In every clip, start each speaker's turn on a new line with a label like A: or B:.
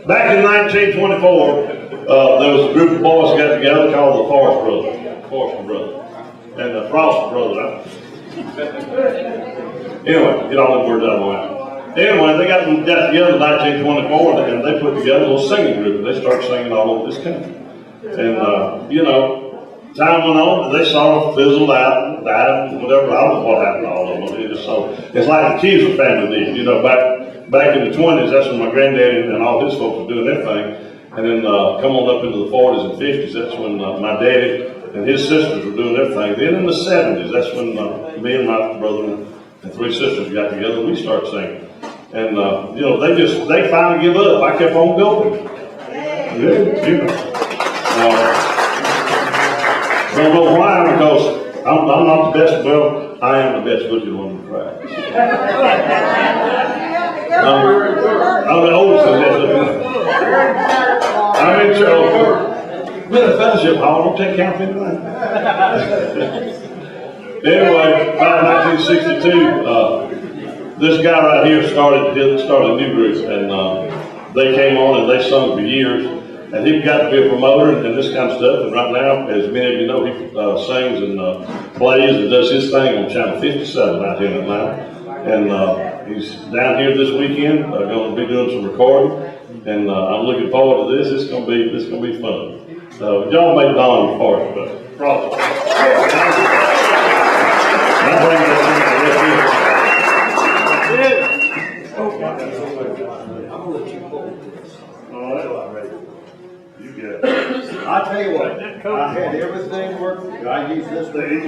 A: Back in 1924, there was a group of boys got together called the Forrester Brothers, and the Frost Brothers. Anyway, get all the words out of the way. Anyway, they got together in 1924, and they put together a little singing group, and they started singing all over this country. And, you know, time went on, they sort of fizzled out, died, whatever. I don't know what happened to all of them. It's like the Keyser family did, you know, back in the 20s, that's when my granddaddy and all his folks were doing their thing. And then come on up into the 40s and 50s, that's when my daddy and his sisters were doing their thing. Then in the 70s, that's when me and my brother and three sisters got together and we started singing. And, you know, they finally give up. I kept on going. Yeah, you know. Don't know why, because I'm not the best, well, I am the best looking one in the crowd. I'm the oldest and best looking. I'm in Charlotte. We're in a fellowship hall, don't take count of anything. Anyway, by 1962, this guy right here started a new group, and they came on and they sung for years. And he got to be a promoter and this kind of stuff. And right now, as many of you know, he sings and plays and does his thing on Channel 57 out here in Atlanta. And he's down here this weekend, going to be doing some recording. And I'm looking forward to this. It's going to be fun. So y'all make Don for it, but probably.
B: I tell you what, I had everything working. I used this thing.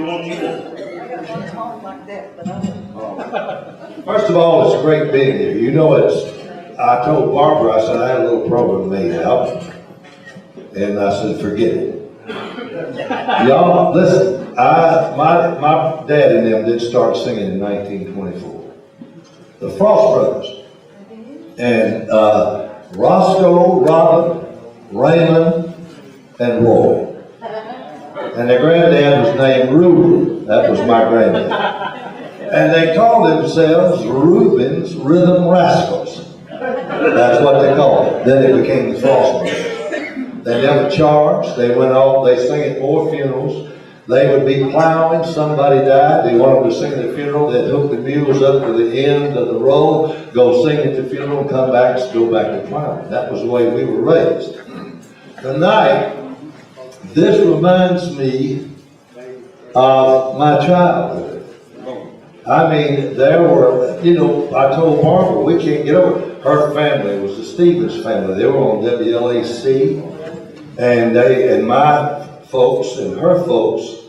B: First of all, it's great being here. You know, I told Barbara, I said I had a little program made out, and I said, forget it. Y'all, listen, my dad and them did start singing in 1924. The Frost Brothers. And Roscoe, Robin, Raymond, and Roy. And their granddad was named Reuben. That was my granddad. And they called themselves Reuben's Rhythm Rascals. That's what they called it. Then it became the Frost Brothers. They never charged. They went off. They sang at more funerals. They would be plowing. Somebody died. They wanted to sing at the funeral. They'd hook the mules up to the end of the road, go sing at the funeral, come back, go back to plowing. That was the way we were raised. Tonight, this reminds me of my childhood. I mean, there were, you know, I told Barbara, we can't get over it. Her family was the Stevens family. They were on WLAC, and my folks and her folks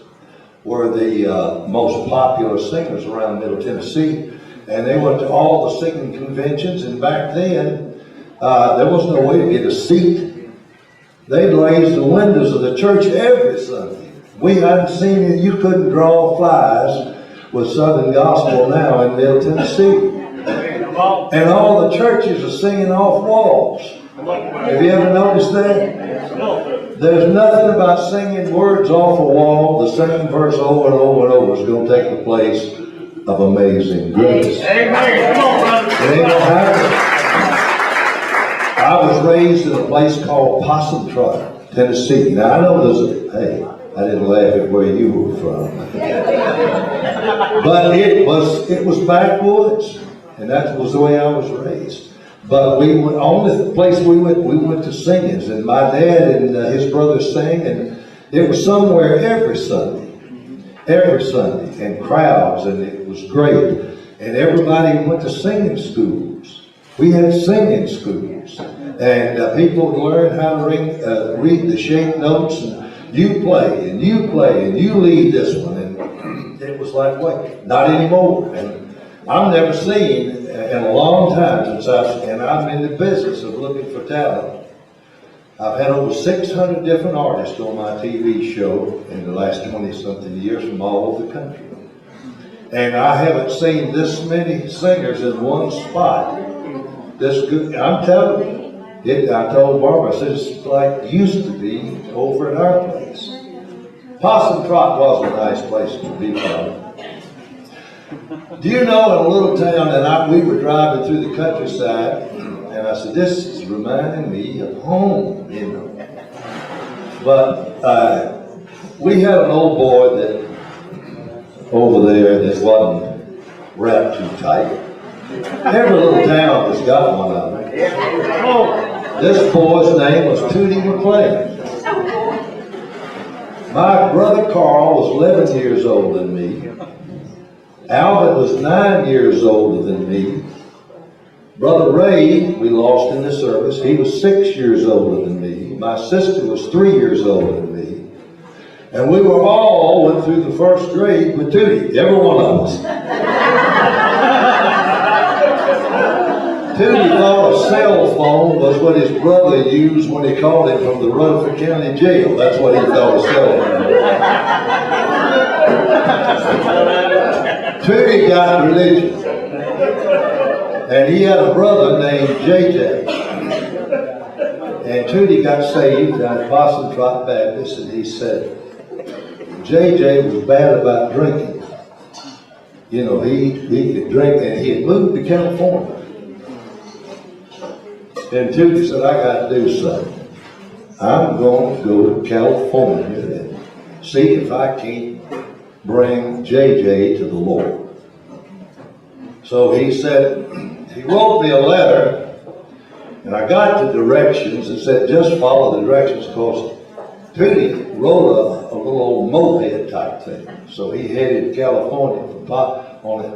B: were the most popular singers around Middle Tennessee. And they went to all the singing conventions, and back then, there was no way to get a seat. They'd raise the windows of the church every Sunday. We hadn't seen it. You couldn't draw flies with Southern Gospel now in Middle Tennessee. And all the churches are singing off walls. Have you ever noticed that? There's nothing about singing words off a wall, the same verse over and over and over is going to take the place of Amazing Grace.
C: Amen. Come on, brother.
B: It ain't going to happen. I was raised in a place called Possum Trot, Tennessee. Now I know hey, I didn't laugh at where you were from. But it was backwoods, and that was the way I was raised. But we went, only place we went to singings, and my dad and his brothers sang, and it was somewhere every Sunday, and crowds, and it was great. And everybody went to singing schools. We had singing schools, and people would learn how to read the shape notes, and you play, and you play, and you lead this one, and it was like, wait, not anymore. And I've never seen in a long time and I'm in the business of looking for talent. I've had over 600 different artists on my TV show in the last 20-something years from all over the country. And I haven't seen this many singers in one spot. This good, I'm telling you, I told Barbara, I said, it's like it used to be over at our place. Possum Trot was a nice place to be from. Do you know in a little town that we were driving through the countryside, and I said, this is reminding me of home, you know. But we had an old boy that over there that wasn't wrapped too tight. Every little town has got one of them. This boy's name was Tootie McLean. My brother Carl was 11 years older than me. Albert was 9 years older than me. Brother Ray, we lost in the service, he was 6 years older than me. My sister was 3 years older than me. And we were all went through the first grade with Tootie, every one of us. Tootie thought a cell phone was what his brother used when he called him from the Rutherford County Jail. That's what he thought a cell phone was. Tootie got religion. And he had a brother named JJ. And Tootie got saved at Boston Trot Baptist, and he said, JJ was bad about drinking. You know, he could drink, and he had moved to California. And Tootie said, I got to do something. I'm going to go to California and see if I can't bring JJ to the Lord. So he said, he wrote me a letter, and I got the directions and said, just follow the directions, because Tootie wrote a little old moped type thing. So he headed to California for pot on it.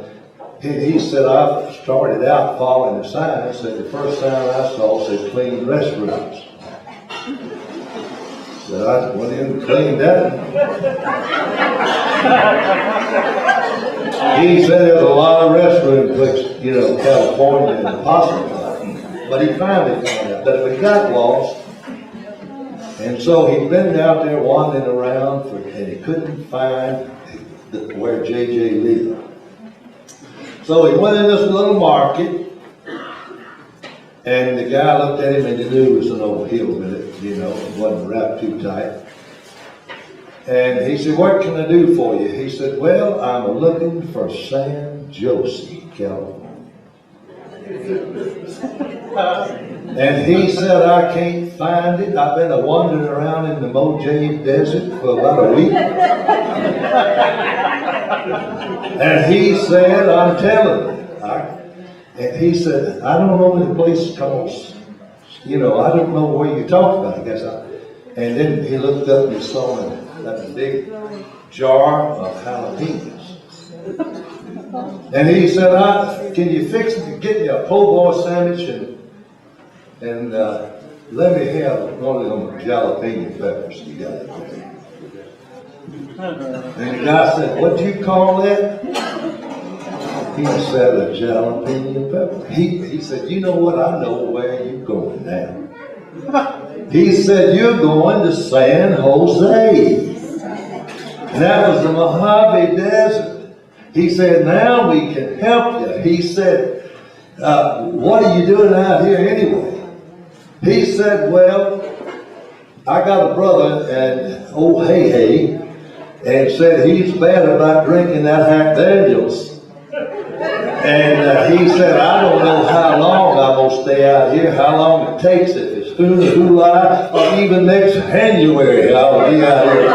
B: He said, I started out following the sign. Said the first sign I saw said clean restrooms. So I went in and cleaned that. He said there's a lot of restroom places, you know, California and possible. But he finally found out that we got lost. And so he'd been out there wandering around, and he couldn't find where JJ lived. So he went in this little market, and the guy looked at him and he knew he was an old hillbilly, you know, wasn't wrapped too tight. And he said, what can I do for you? He said, well, I'm looking for San Jose, California. And he said, I can't find it. I've been wandering around in the Mojave Desert for about a week. And he said, I'm telling you. And he said, I don't know any place called, you know, I don't know where you talk about it. And then he looked up and he saw that big jar of jalapenos. And he said, can you get me a po' boy sandwich and let me have one of them jalapeno peppers you got there. And the guy said, what do you call that? He said, a jalapeno pepper. He said, you know what? I know where you're going now. He said, you're going to San Jose. And that was the Mojave Desert. He said, now we can help you. He said, what are you doing out here anyway? He said, well, I got a brother, and old Hey, and said he's bad about drinking that Jack Daniels. And he said, I don't know how long I'm going to stay out here, how long it takes, if it's July, or even next January, I'll be out here.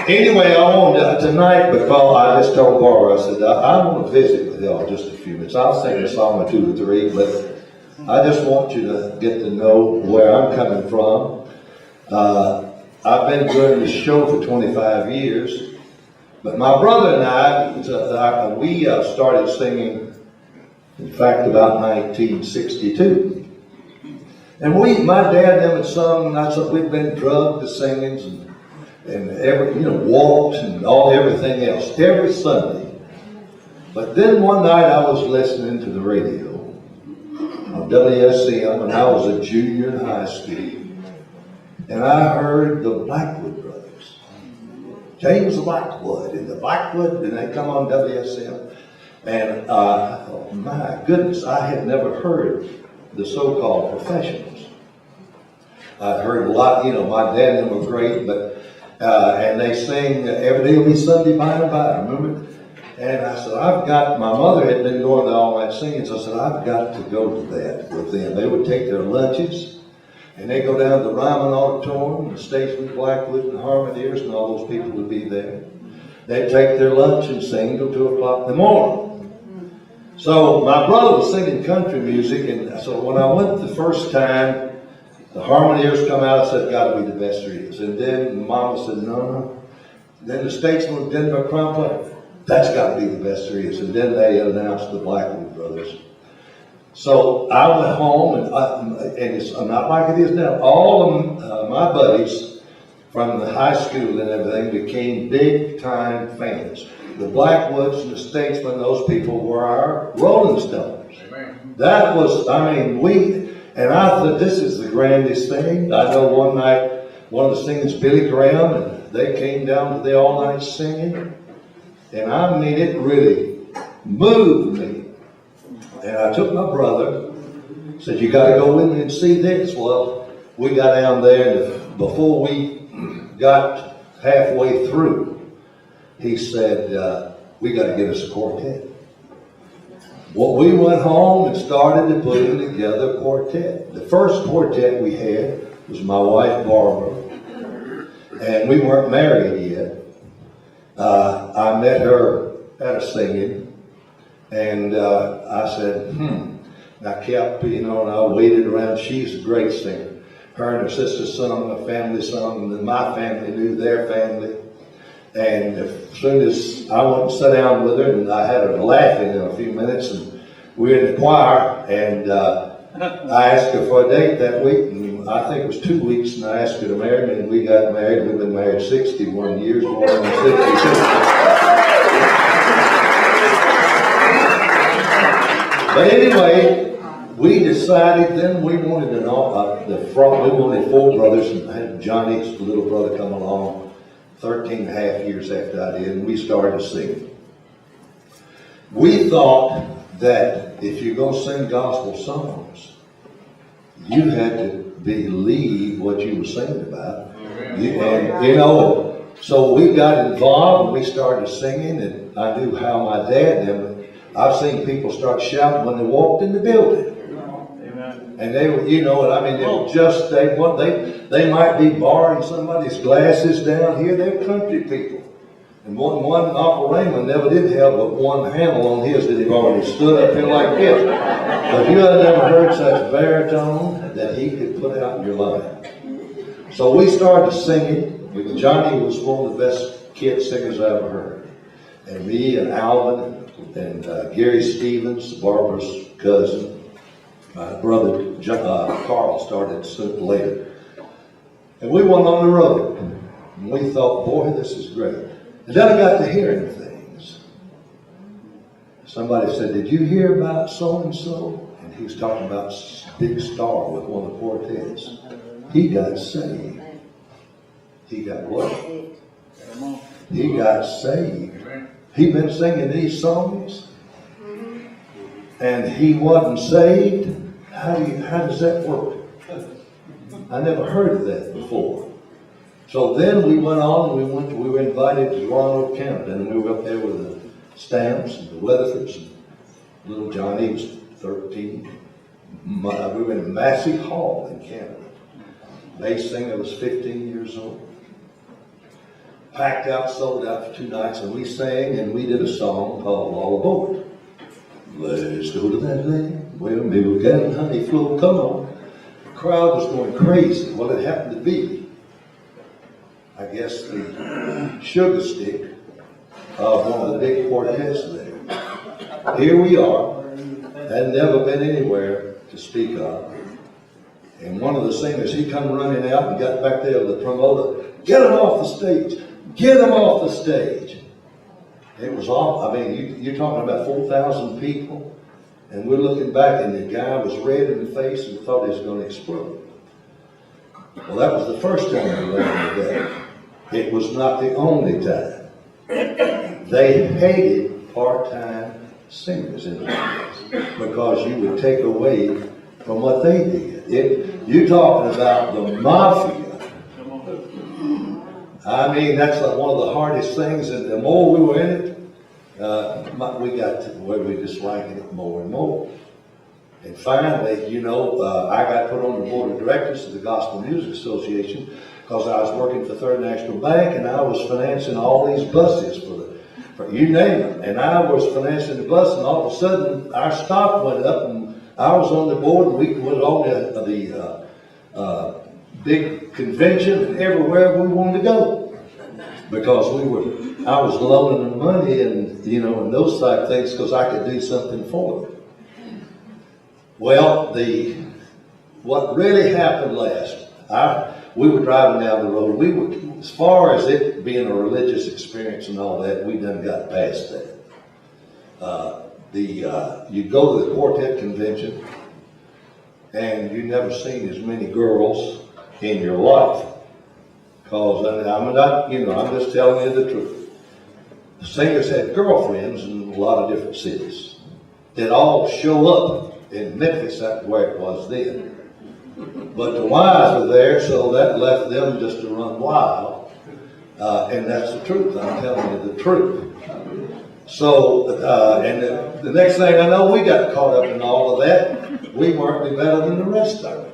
B: Anyway, I want tonight, because I just told Barbara, I said, I want to visit with y'all just a few minutes. I'll sing a song or two or three, but I just want you to get to know where I'm coming from. I've been doing this show for 25 years, but my brother and I, we started singing, in fact, about 1962. And my dad and them had sung, we've been drugged to singing and every, walked and everything else, every Sunday. But then one night I was listening to the radio on WSCM, and I was a junior in high school. And I heard the Blackwood Brothers, James Blackwood, and the Blackwood, and they come on WSM. And oh my goodness, I had never heard the so-called professionals. I heard a lot, my dad and them were great, but and they sing Every Day Will Be Sunday by and by, remember? And I said, my mother had been going to all night singing, so I said, I've got to go to that with them. They would take their lunches, and they'd go down to the Ryman Auditorium, the Statesman, Blackwood, and Harmoniers, and all those people would be there. They'd take their lunch and sing till 2 o'clock in the morning. So my brother was singing country music, and so when I went the first time, the Harmoniers come out, I said, got to be the best there is. And then Mama said, no. Then the Statesman, Denver Crumpler, that's got to be the best there is. And then they announced the Blackwood Brothers. So I went home, and it's not like it is now. All of my buddies from the high school and everything became big-time fans. The Blackwoods and the Statesmen, those people were our Rolling Stones. Amen. That was, and I thought, this is the grandest thing. I know one night, one of the singers, Billy Graham, and they came down to the all-night singing. And I mean, it really moved me. And I took my brother, said, you got to go with me and see this. Well, we got down there, and before we got halfway through, he said, we got to get us a quartet. Well, we went home and started to put together a quartet. The first quartet we had was my wife, Barbara, and we weren't married yet. I met her at a singing, and I said, And I kept, and I waited around. She's a great singer. Her and her sister sung a family song, and then my family knew their family. And as soon as I went and sat down with her, and I had her laughing in a few minutes, and we were in the choir, and I asked her for a date that week, and I think it was 2 weeks, and I asked her to marry me, and we got married. We've been married 61 years, more than 62. But anyway, we decided then we wanted we wanted 4 brothers, and I had Johnny's little brother come along 13 and a half years after I did, and we started singing. We thought that if you're going to sing gospel songs, you had to believe what you were singing about. So we got involved, and we started singing, and I knew how my dad did. I've seen people start shouting when they walked in the building. And they were, they were just, they might be borrowing somebody's glasses down here. They're country people. And one Uncle Raymond never did have but one handle on his that he already stood up here like this. But you had never heard such baritone that he could put out in your life. So we started singing. Johnny was one of the best kid singers I ever heard. And me and Alvin and Gary Stevens, Barbara's cousin, my brother Carl started later. And we went on the road. And we thought, boy, this is great. And then I got to hearing things. Somebody said, did you hear about so-and-so? And he was talking about Big Star with one of the quartets. He got saved. He got what? He got saved. He'd been singing these songs, and he wasn't saved. How does that work? I never heard of that before. So then we went on, and we were invited to Roanoke, Canada, and we were up there with the Stamps and the Weatherfords, and little Johnny was 13. We were in a massive hall in Canada. Bass singer was 15 years old. Packed out, sold out for 2 nights, and we sang, and we did a song called All Aboard. Let's go to that land where milk and honey flow. Come on. The crowd was going crazy. Well, it happened to be, I guess, the sugar stick of one of the big quartets there. Here we are, had never been anywhere to speak of. And one of the singers, he come running out and got back there with the promoter. Get him off the stage. Get him off the stage. It was all, you're talking about 4,000 people, and we're looking back, and the guy was red in the face and thought he was going to explode. Well, that was the first time we learned that. It was not the only time. They hated part-time singers in the business because you would take away from what they did. You're talking about the mafia. That's like one of the hardest things, and the more we were in it, we got to where we disliking it more and more. And finally, I got put on the board of directors of the Gospel Music Association because I was working for Third National Bank and I was financing all these buses for you name it. And I was financing the bus, and all of a sudden our stock went up, and I was on the board, and we was on the big convention and everywhere we wanted to go because I was loaning them money and and those type of things because I could do something for them. Well, what really happened last, we were driving down the road. As far as it being a religious experience and all that, we done got past that. You go to the quartet convention, and you never seen as many girls in your life. Cause I'm just telling you the truth. The singers had girlfriends in a lot of different cities. They'd all show up in Memphis, that's where it was then. But the wives were there, so that left them just to run wild. And that's the truth, I'm telling you the truth. So, and the next thing I know, we got caught up in all of that. We weren't any better than the rest of them.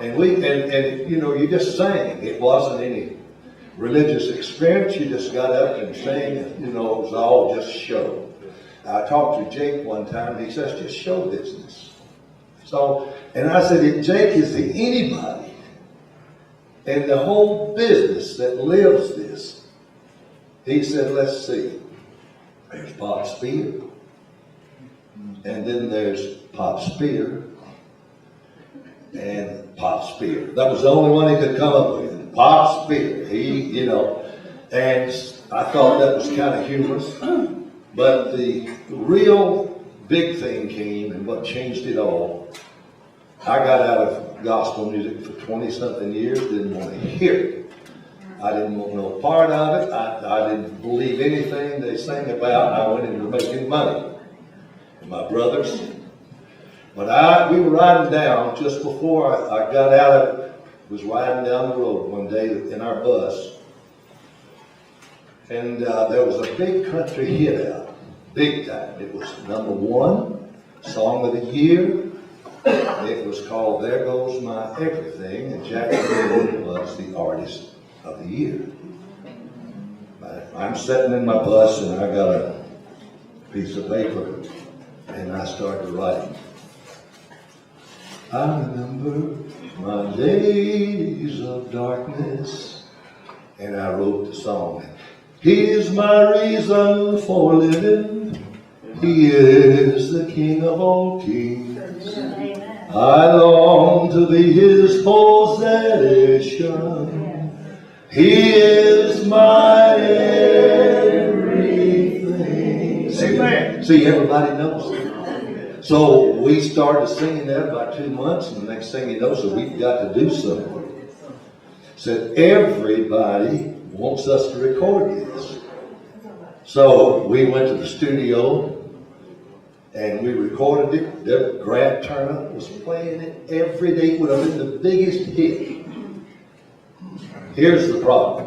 B: And you just sang. It wasn't any religious experience. You just got up and sang. It was all just show. I talked to Jake one time. He says, just show business. So, and I said, if Jake is the anybody in the whole business that lives this, he said, let's see. There's Pop Spear. And then there's Pop Spear. And Pop Spear. That was the only one he could come up with. Pop Spear. And I thought that was kind of humorous. But the real big thing came, and what changed it all, I got out of gospel music for 20-something years, didn't want to hear it. I didn't want no part of it. I didn't believe anything they sang about. I went into making money. And my brothers. But we were riding down, just before I got out of it, was riding down the road one day in our bus. And there was a big country hit out, big time. It was #1 song of the year. It was called There Goes My Everything, and Jack Bryan was the artist of the year. I'm sitting in my bus, and I got a piece of paper, and I started writing. I remember my days of darkness, and I wrote the song. He is my reason for living. He is the King of all kings. I long to be his possession. He is my everything. Amen. See, everybody knows it. So we started singing that about 2 months, and the next thing you know, so we've got to do something. Said everybody wants us to record this. So we went to the studio and we recorded it. Grant Turner was playing it every day. It would have been the biggest hit. Here's the problem.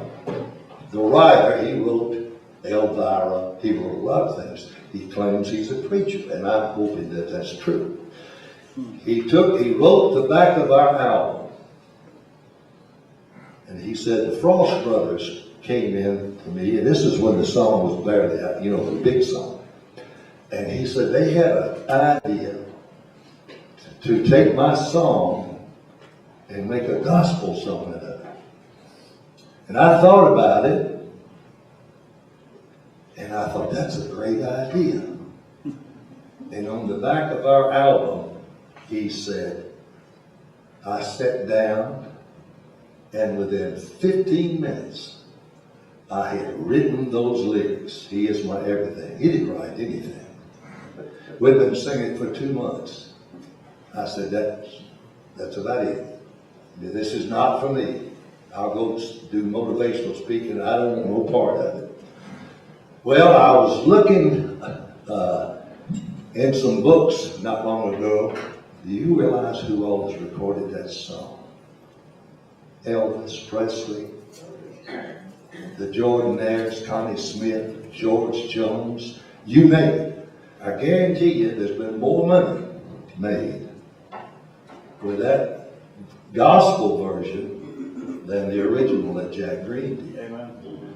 B: The writer, he wrote Elvira, he wrote a lot of things. He claims he's a preacher, and I'm hoping that that's true. He wrote the back of our album, and he said the Frost Brothers came in to me, and this is when the song was barely out, the big song. And he said they had an idea to take my song and make a gospel song out of it. And I thought about it, and I thought, that's a great idea. And on the back of our album, he said, I sat down, and within 15 minutes, I had written those lyrics. He is my everything. He didn't write anything. We'd been singing for 2 months. I said, that's about it. This is not for me. I'll go do motivational speaking. I don't want no part of it. Well, I was looking in some books not long ago. Do you realize who all has recorded that song? Elvis Presley, the Jordanaires, Connie Smith, George Jones, you name it. I guarantee you there's been more money made with that gospel version than the original that Jack Green did.
C: Amen.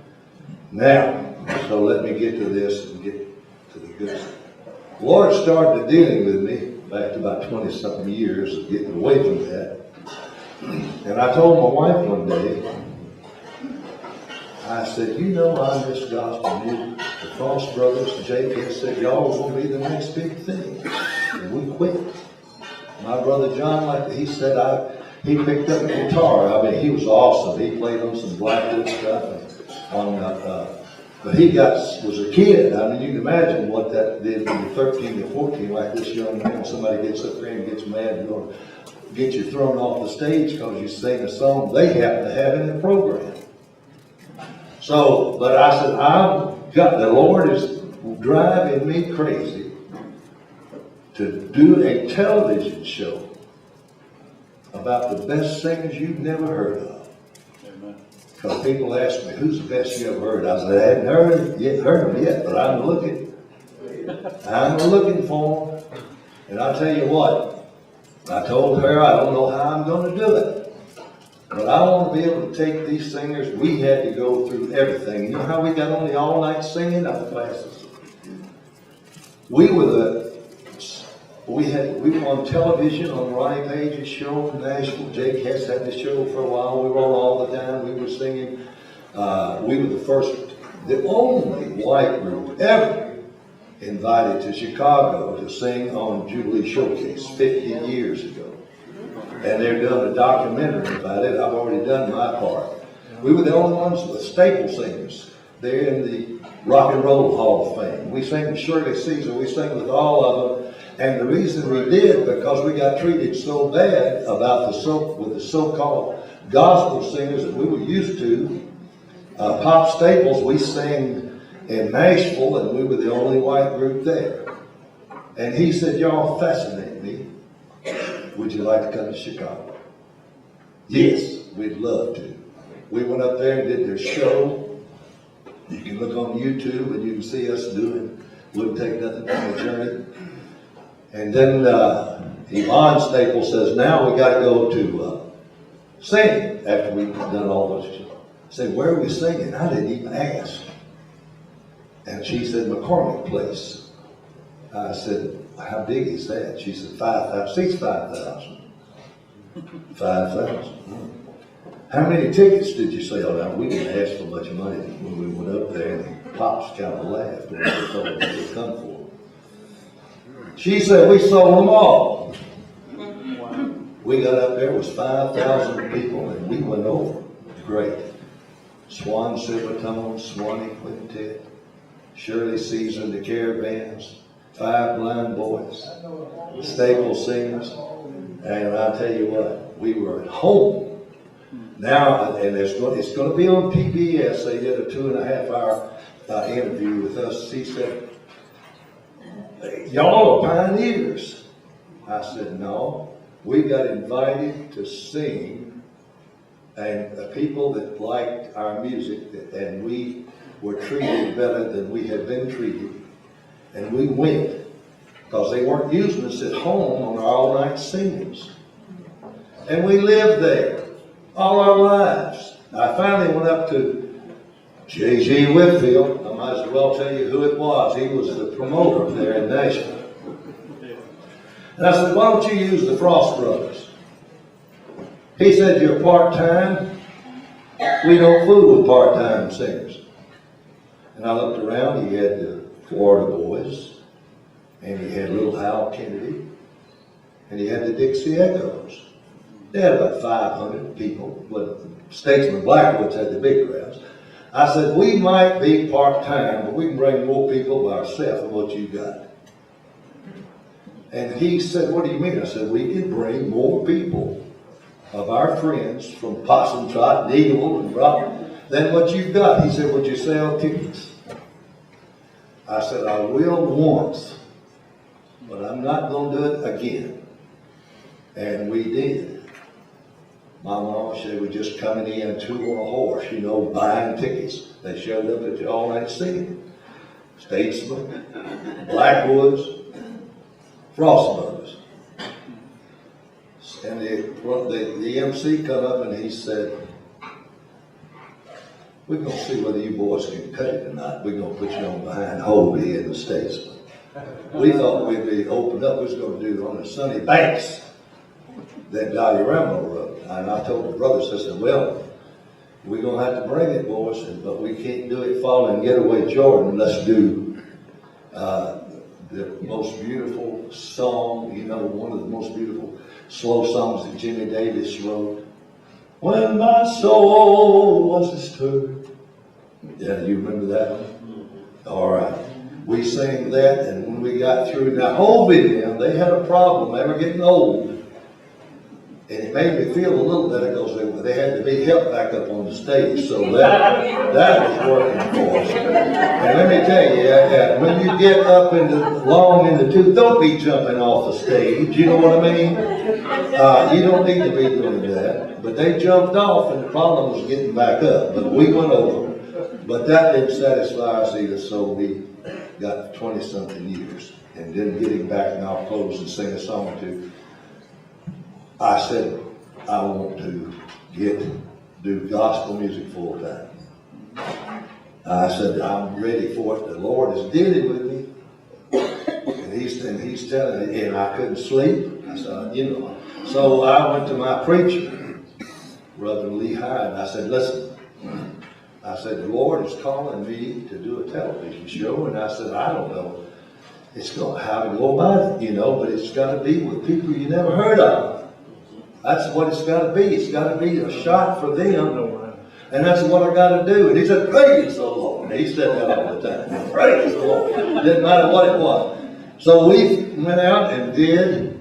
B: Now, so let me get to this and get to the good stuff. The Lord started dealing with me back to about 20-something years of getting away from that. And I told my wife one day, I said, you know, I miss gospel music. The Frost Brothers, Jake had said, y'all are going to be the next big thing. And we quit. My brother John, like he said, he picked up a guitar. I mean, he was awesome. He played on some Blackwood stuff. But he was a kid. I mean, you can imagine what that did when you're 13 or 14, like this young man. Somebody gets up there and gets mad and going to get you thrown off the stage because you sing a song they happen to have in the program. So, but I said, the Lord is driving me crazy to do a television show about the best singers you've never heard of. Because people ask me, who's the best you ever heard? I said, I hadn't heard them yet, but I'm looking. I'm looking for them. And I'll tell you what, I told her I don't know how I'm going to do it. But I want to be able to take these singers. We had to go through everything. You know how we got on the all-night singing of the classes? We were on television on Ronnie Page's show in Nashville. Jake Hess had the show for a while. We were on all the time. We were singing. We were the only white group ever invited to Chicago to sing on Jubilee Showcase 50 years ago. And they're doing a documentary about it. I've already done my part. We were the only ones with staple singers. They're in the Rock and Roll Hall of Fame. We sang with Shirley Caesar. We sang with all of them. And the reason we did, because we got treated so bad with the so-called gospel singers that we were used to. Pop Staples, we sang in Nashville, and we were the only white group there. And he said, y'all fascinate me. Would you like to come to Chicago? Yes, we'd love to. We went up there and did their show. You can look on YouTube and you can see us doing Wouldn't Take Nothing from the Journey. And then Yvonne Staples says, now we got to go to sing after we've done all those shows. I said, where are we singing? I didn't even ask. And she said, McCormick Place. I said, how big is that? She said, 5,000. Seats 5,000. 5,000. How many tickets did you sell? Now, we didn't ask for much money when we went up there, and the Pops kind of laughed when they told us what they come for. She said, we sold them all. We got up there, it was 5,000 people, and we went over. Great. Swan Silvertone, Swanee Quintet, Shirley Caesar and the Caravans, Five Blind Boys, Staple Singers, and I'll tell you what, we were at home. Now, and it's going to be on PBS. They did a 2.5-hour interview with us. He said, y'all are pioneers. I said, no, we got invited to sing, and the people that liked our music, and we were treated better than we had been treated. And we went, because they weren't using us at home on our all-night singings. And we lived there all our lives. I finally went up to J.G. Whitfield. I might as well tell you who it was. He was the promoter there in Nashville. And I said, why don't you use the Frost Brothers? He said, you're part-time. We don't fool with part-time singers. And I looked around. He had the Florida Boys, and he had Little Hal Kennedy, and he had the Dixie Echoes. They had about 500 people, but Statesman Blackwoods had the big crowds. I said, we might be part-time, but we can bring more people by ourselves than what you got. And he said, what do you mean? I said, we can bring more people of our friends from Possum Trot, Needle, and Rock than what you've got. He said, would you sell tickets? I said, I will once, but I'm not going to do it again. And we did. My mom, she was just coming in two on a horse, you know, buying tickets. They showed up at the all-night singing. Statesman, Blackwoods, Frostbugs. And the MC come up and he said, we're gonna see whether you boys can cut it or not. We're gonna put you on behind Hobie in the Statesman. We thought we'd be opened up, we was gonna do it on the Sunny Banks that Dottie Rambo wrote. And I told the brothers, I said, well, we're gonna have to bring it, boys, but we can't do it following Getaway Jordan. Let's do the most beautiful song, you know, one of the most beautiful slow songs that Jimmy Davis wrote. When my soul was disturbed. Yeah, you remember that one? All right. We sang that, and when we got through, now Hobie and them, they had a problem. They were getting old. And it made me feel a little better because they had to be helped back up on the stage. So that was working for us. And let me tell you, when you get up long in the tooth, don't be jumping off the stage. You know what I mean? You don't need to be doing that. But they jumped off, and the problem was getting back up. But we went over. But that didn't satisfy us either, so we got 20-something years. And then getting back in our clothes and sing a song or two. I said, I want to do gospel music full time. I said, I'm ready for it. The Lord is dealing with me. And he's telling me, and I couldn't sleep. I said, you know. So I went to my preacher, Reverend Lee Hyde, and I said, listen, I said, the Lord is calling me to do a television show. And I said, I don't know. It's going how to go about it, you know, but it's got to be with people you never heard of. That's what it's got to be. It's got to be a shot for them. And that's what I got to do. And he said, praise the Lord. And he said that all the time. Praise the Lord. Didn't matter what it was. So we went out and did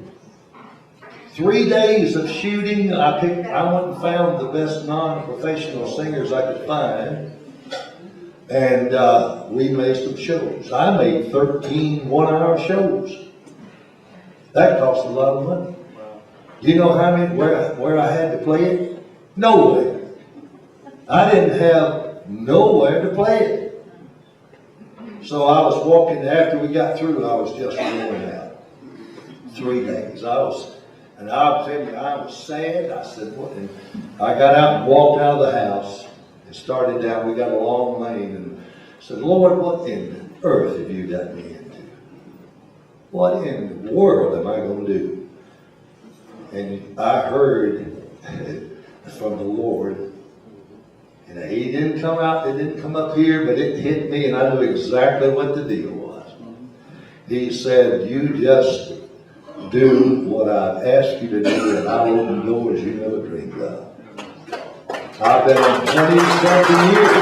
B: 3 days of shooting. I went and found the best non-professional singers I could find. And we made some shows. I made 13 one-hour shows. That cost a lot of money. Do you know how many, where I had to play it? Nowhere. I didn't have nowhere to play it. So I was walking, after we got through, I was just going out. 3 days. And I'll tell you, I was sad. I said, what? And I got out and walked out of the house and started down. We got a long lane and said, Lord, what in the earth have you got me into? What in the world am I going to do? And I heard from the Lord, and he didn't come out, it didn't come up here, but it hit me, and I knew exactly what the deal was. He said, you just do what I've asked you to do, and I'll open doors you never dreamed of. I've been in 20-something years.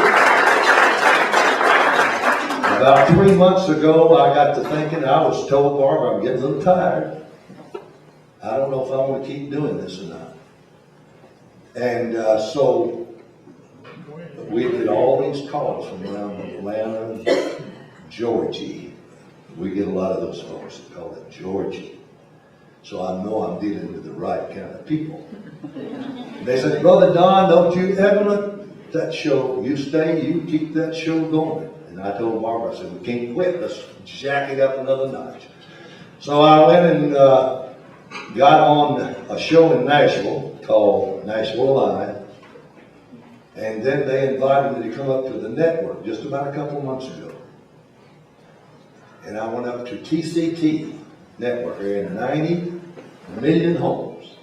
B: About 3 months ago, I got to thinking, I was told, Barbara, I'm getting a little tired. I don't know if I want to keep doing this or not. And so we get all these calls from around Atlanta, Georgie. We get a lot of those folks that call it Georgie. So I know I'm dealing with the right kind of people. And they said, Brother Don, don't you ever let that show, you stay, you keep that show going. And I told Barbara, I said, we can't quit, let's jack it up another notch. So I went and got on a show in Nashville called Nashville Live. And then they invited me to come up to the network just about a couple months ago. And I went up to TCT network. They're in 90 million homes.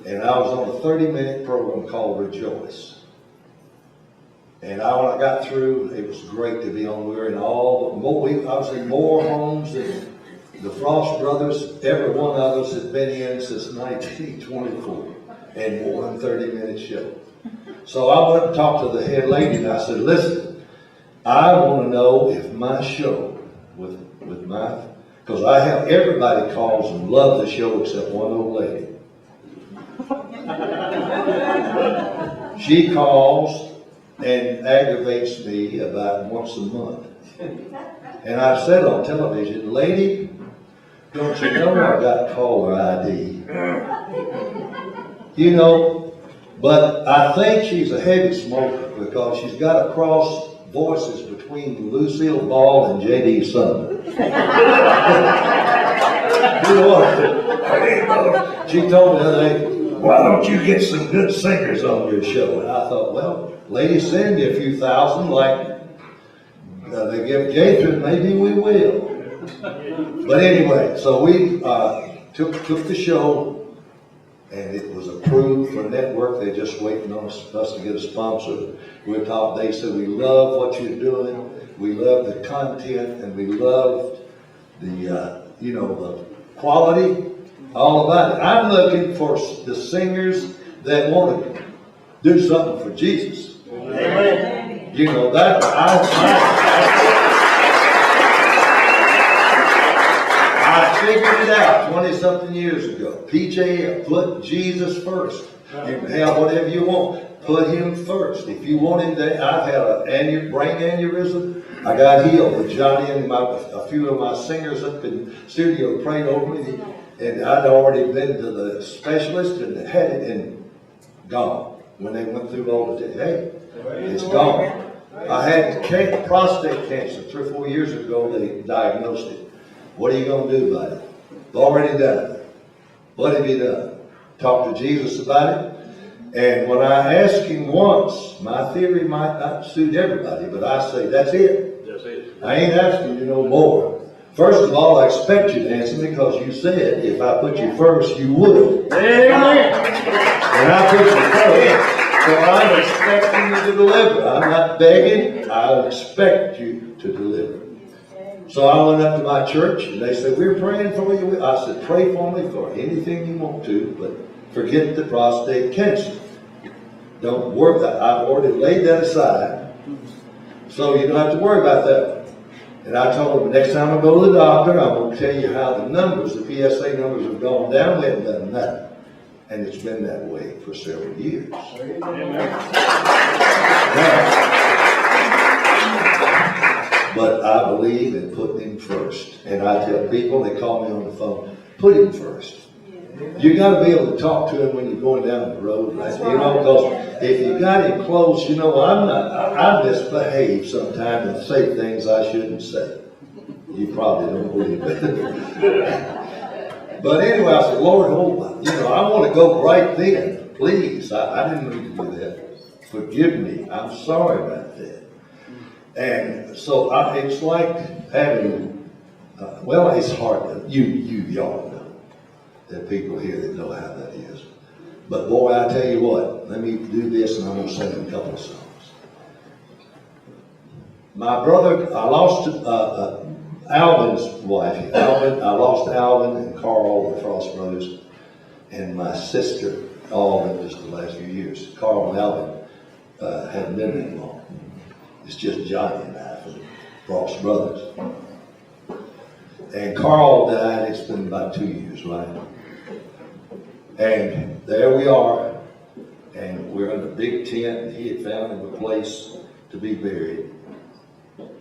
B: And I was on a 30-minute program called Rejoice. And when I got through, it was great to be on. We were in I was in more homes than the Frost brothers, every one of us has been in since 1924 and one 30-minute show. So I went and talked to the head lady and I said, listen, I want to know if my show with my, because I have everybody calls and loves the show except one old lady. She calls and aggravates me about once a month. And I said on television, lady, don't you know I got caller ID? You know, But I think she's a heavy smoker because she's got to cross voices between Lucille Ball and J.D. Sumner. You know what? She told me the other day, why don't you get some good singers on your show? And I thought, well, lady, send me a few thousand like they give Jason, maybe we will. But anyway, so we took the show, and it was approved for a network. They're just waiting on us to get a sponsor. We're top. They said, we love what you're doing. We love the content, and we love the, the quality, all about it. I'm looking for the singers that want to do something for Jesus. Amen. You know, that, I figured it out 20-something years ago. PJF, put Jesus first. You can have whatever you want. Put him first. If you want him to, I've had a brain aneurysm. I got healed with Johnny and a few of my singers up in the studio prayed over me. And I'd already been to the specialist and had it and gone. When they went through all the, hey, it's gone. I had prostate cancer 3 or 4 years ago. They diagnosed it. What are you going to do about it? It's already done. What have you done? Talk to Jesus about it. And when I ask him once, my theory might not suit everybody, but I say, that's it.
A: That's it.
B: I ain't asking you no more. First of all, I expect you to answer me because you said if I put you first, you would. Amen. And I put you first. So I'm expecting you to deliver. I'm not begging. I expect you to deliver. So I went up to my church and they said, we're praying for you. I said, pray for me for anything you want to, but forget the prostate cancer. Don't worry. I've already laid that aside. So you don't have to worry about that. And I told them, next time I go to the doctor, I'm going to tell you how the PSA numbers have gone down. We haven't done that. And it's been that way for several years. But I believe in putting him first. And I tell people, they call me on the phone, put him first. You got to be able to talk to him when you're going down the road, right? You know, because if you got him close, I misbehave sometimes and say things I shouldn't say. You probably don't believe it. But anyway, I said, Lord, I want to go right then. Please, I didn't mean to do that. Forgive me. I'm sorry about that. And so it's like having, it's hard. Y'all know. There are people here that know how that is. But boy, I tell you what, let me do this and I'm going to sing a couple of songs. My brother, I lost Alvin's wife. I lost Alvin and Carl, the Frost brothers, and my sister, all in just the last few years. Carl and Alvin hadn't been that long. It's just Johnny and I from Frost brothers. And Carl died, it's been about 2 years, right? And there we are, and we're in a big tent. He had found him a place to be buried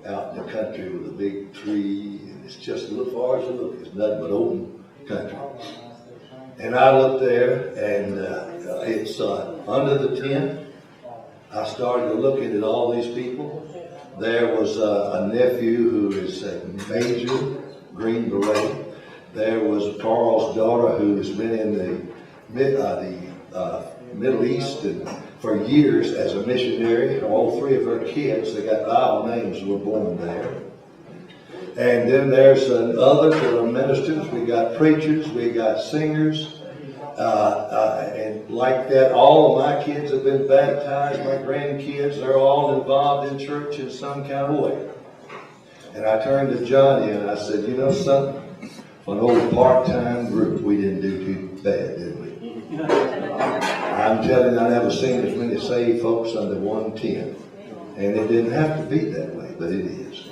B: out in the country with a big tree, and it's just as far as you look, it's nothing but open country. And I looked there, and it's under the tent. I started looking at all these people. There was a nephew who is a Major Green Beret. There was Carl's daughter who has been in the Middle East and for years as a missionary. All 3 of her kids, they got Bible names, were born there. And then there's others that are ministers. We got preachers, we got singers, and like that, all of my kids have been baptized. My grandkids, they're all involved in church in some kind of way. And I turned to Johnny and I said, you know something? For an old part-time group, we didn't do too bad, did we? I'm telling you, I never seen as many saved folks under one tent. And it didn't have to be that way, but it is.